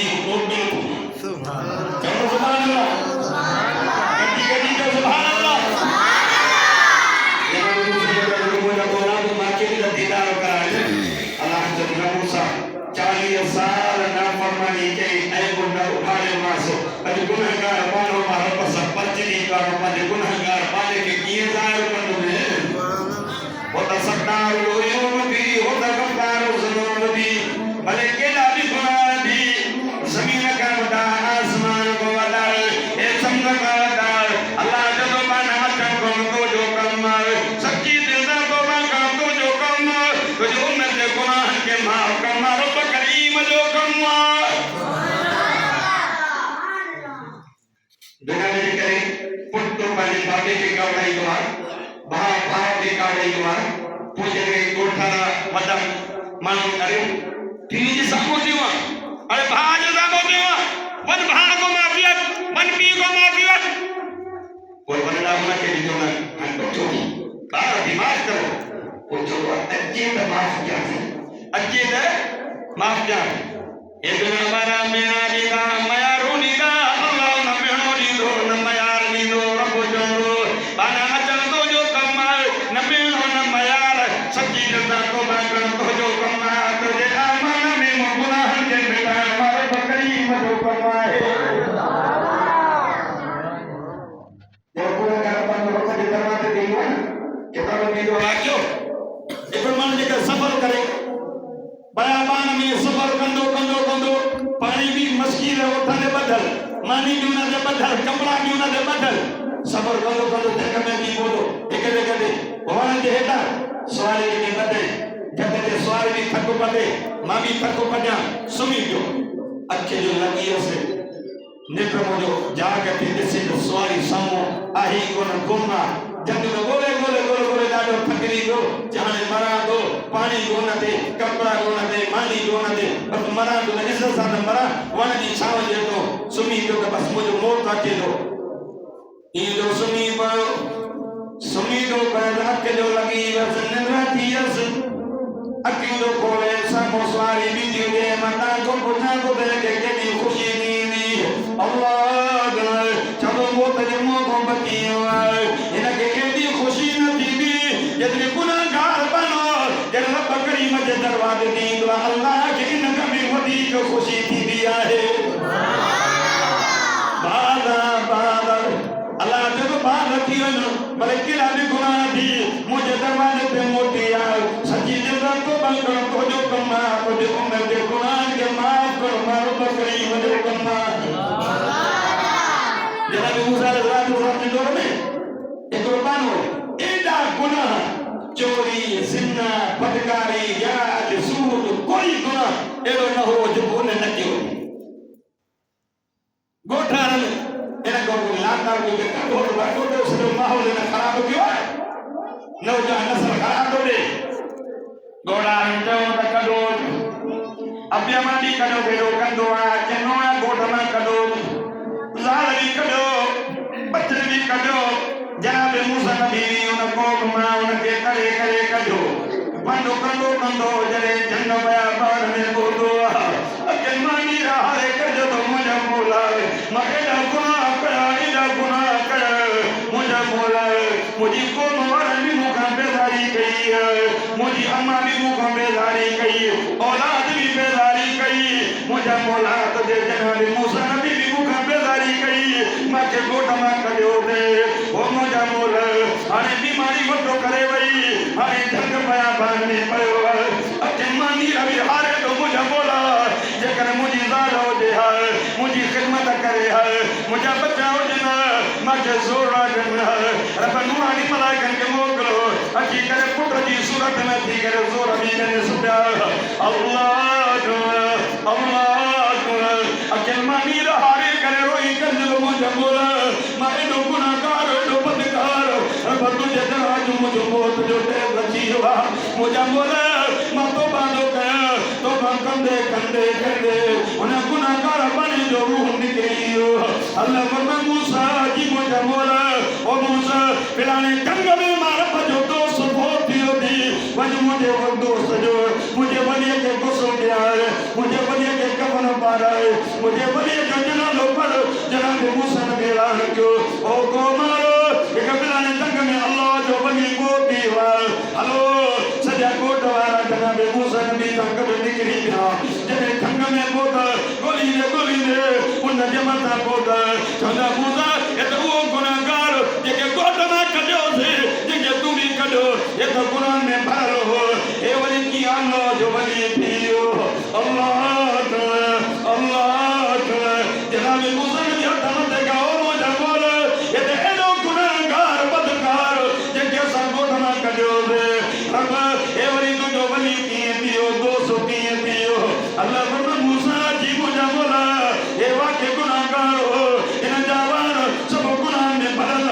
गड्डी रोटी सुभान अल्लाह गड्डी गड्डी का सुभान अल्लाह jangan lupa bola makin tidak कराए अल्लाह जल्ला मूसा 40 साल नाफरमानी के ऐ गुनाह उठाने मासो अज गुनहगार मानो मारो पस पर्चनी का मज गुनहगार पाले के किए जाए कंदो में होता सत्तार लोयो भी होता गफ्फार ज़ुनून भी भले केला भी गुनाह भी जमीन का वदा आसमान को वदा ए चंद्र का वदा अल्लाह जब बना को जो कम सच्ची दिल को बना को जो कम तो जो उम्मत गुनाह के माफ कम रब करीम जो कम दुनिया में करे पुट्टो वाली बाबे के कावड़ाई दुआ भाव के कावड़ाई दुआ पूजे के कोठारा मदम मानो करे तीन सामो देवा अरे भाज सामो देवा वन भागो माफियत वन पी को माफियत कोई बनना होना के लिए ना अंतो छोड़ी बाहर दिमाग करो वो जो अच्छे तो माफ क्या है अच्छे तो माफ क्या है ये दुनिया बारा मेरा निगा माया रोनीगा अल्लाह न मेहनोनी दो न मायार नी दो रबो जोरो बाना अचल दो जो कमाल न मेहनो न मायार सच्ची जता को बाकर तो जो कमा तो जे आमन में गुनाह के बेटा मारे बकरी मधु कमाए ये पूरा कारबान को कभी करवाते देंगे kita begitu aja itu mana jika sabar करे बयाबान में सबर कंदो पानी भी मुश्किल है उठाने बदल मानी भी ना दे बदल कपड़ा भी ना दे बदल सबर कंदो देखा मैं भी बोलो एक वहां जे हेटा सवारी के बदे जब ते सवारी भी थको पड़े मां भी थको पड़ा सुमी जो अच्छे जो लगी से नेत्र मो जो जाके दिसे जो सवारी सामो आही कोन घुमना जंग में गोले दाडो थकरी दो जाने मरा दो पानी गोना दे कपड़ा गोना दे मानी गोना दे बस मरा दो इस साथ मरा वन दी छाव दे दो सुमी दो बस मुझे मौत आके दो ये दो सुमी पर के जो लगी बस नराती यस अकेलो कोले सामो सवारी वीडियो दे मता को बुझा को दे के भी खुशी नी अल्लाह चलो मौत ने मो को बतियो इनके के खुशी न थी यदि गुनाहगार बनो जब रब करीम जे दरवाजे दी दुआ अल्लाह के इन कभी वदी जो खुशी थी दिया है बादा अल्लाह जब बात थी भले किला भी गुनाह थी मुझे दरवाजे पे मोटी आओ सच्ची दिल को बंद करो तो जो कमा तो जो उम्र के गुनाह के माफ करो मारो करीम जो कमा जनाब मूसा अलैहि सलाम ने एक कुर्बान हो एडा गुनाह चोरी जिन्ना बदकारी याद सूद कोई गुनाह एडो न हो जो उन्हें न कियो गोठारन एना को लाता को के तो बाटो तो उसने माहौल ने खराब कियो नौजवान नस्ल खराब हो दे गोडारन तो कदो अब्यामादी कदो बेरो कंदो आ जनोया गोठमा कदो लाली कदो बचन भी कदो जनाब मूसा नबी उनको घुमा उनके करे कदो कंदो जरे जंग बया बार में बोलो अके मानी रहा कदो तो मुझे बोला मकेदा गुनाह कर मुझे बोला मुझे को मरनी मुखा बेदारी कही मुझे अम्मा भी मुखा बेदारी कही औलाद भी बेदारी कही मुझे बोला तो जनाब मूसा नबी भी मुखा बेदारी कही माके गोठमा कदो दे ओ मुझे बोला अरे बीमारी वटो करे वही अरे जंग बया बार में पयो अके मानी रवि हारे तो मुझे बोला जेकर मुझे जाल हो दे मुझे खिदमत करे मुझे बचाओ जना माके जोर जन रब नुरानी मलाइकन के मोकलो अकी करे पुत्र जी सूरत में थी करे जोर अभी ने सुबह अके मानी हारे करे रोई कर जो मुझे बोला मारे दो गुनाहगार दो बदकार रब तुझे आज मुझे मौत जो ते लगी हुआ मुझे बोला मैं तो बांधो कर तो कंदे उन्हें गुनाहगार बने जो रूह निकली अल्लाह फरमा मूसा जी मुझे बोला ओ मूसा फिलाने जंगल में मारा जो दोस्त बहुत थी वज मुझे वो दोस्त जो मुझे बनिए के गुस्सा किया है मुझे बनिए के कफन पारा है मुझे वली जो जनाब पर जनाब मूसा नबी ऐलान कियो ओ कौमारो एक बिलाने तंग में अल्लाह जो वली मोती वाल हलो सजा कोट वाला जनाब मूसा नबी तंग में निकली पिया जने तंग में कोट गोली ने उन जमाता कोट चंदा मूसा ये तो वो गुनाहगार जेके कोट में कजो से जेके तू भी कजो ये तो कुरान में भरो हो ए वली की अल्लाह जो वली पियो अल्लाह जनाब मूसा नबी हथन ते गाओ मुझे बोल ये तो एडो गुनाहगार बदकार जेके सा कोट में कजो से रब ए वली को जो वली किए पियो 200 किए पियो अल्लाह फरमाए मूसा जी मुझे बोला ये वाके गुनाहगार हो इन जावान सब गुनाह में भरल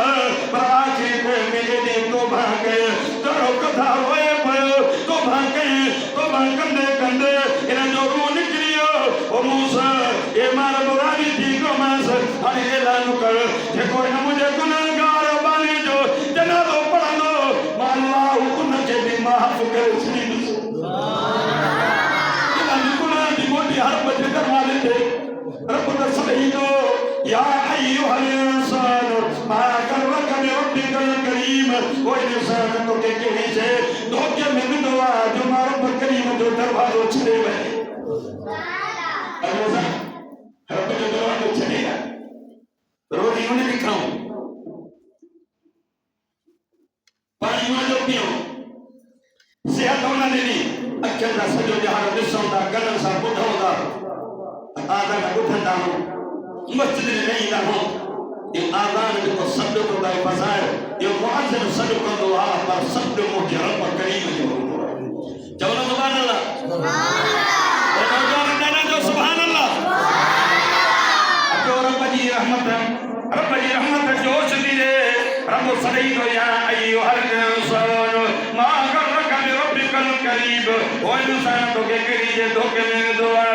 पर आखिर पे मेरे दे तो भागे तोरो कथा होए पयो तो भागंदे कंदे इन जो रू निकलियो ओ मूसा ये मार बुरानी थी को मास हाने ऐलान कर जे कोई न मुझे गुनाहगार बानी जो जनाबो पढ़नो अल्लाह उनके भी माफ करे सुनी हर बच्चे करवाले थे रब तस्बीहो या अय्युहल इंसान मा करवक बिरब्बिकल करीम वो इंसान तो के कहीं से धोखे में दुआ जो मारो पर करीम जो दरवाजा छड़े में अल्लाह रब जो दरवाजा छड़ेगा रोटी उन्हें दिखाऊं पानी में जो पियो सेहत होना देनी अखियां दा सजो जहां दिसंदा गलन सा बुधंदा आज़ान बुधंदा हो मस्जिद में नहीं दा हो ये आज़ान को शब्द को दाई फसाए ये मुअज्जिन शब्द को दुआ पर शब्द मुझे रब करीम जो चलो सुभान अल्लाह सुभान अल्लाह और कहना जो सुभान अल्लाह अतो रब जी रहमत जोश दी रे रब सही तो या अय्युहल इंसान मा करवक बिरब्बिकल करीम वो इंसान तो के करी जे धोखे में दुआ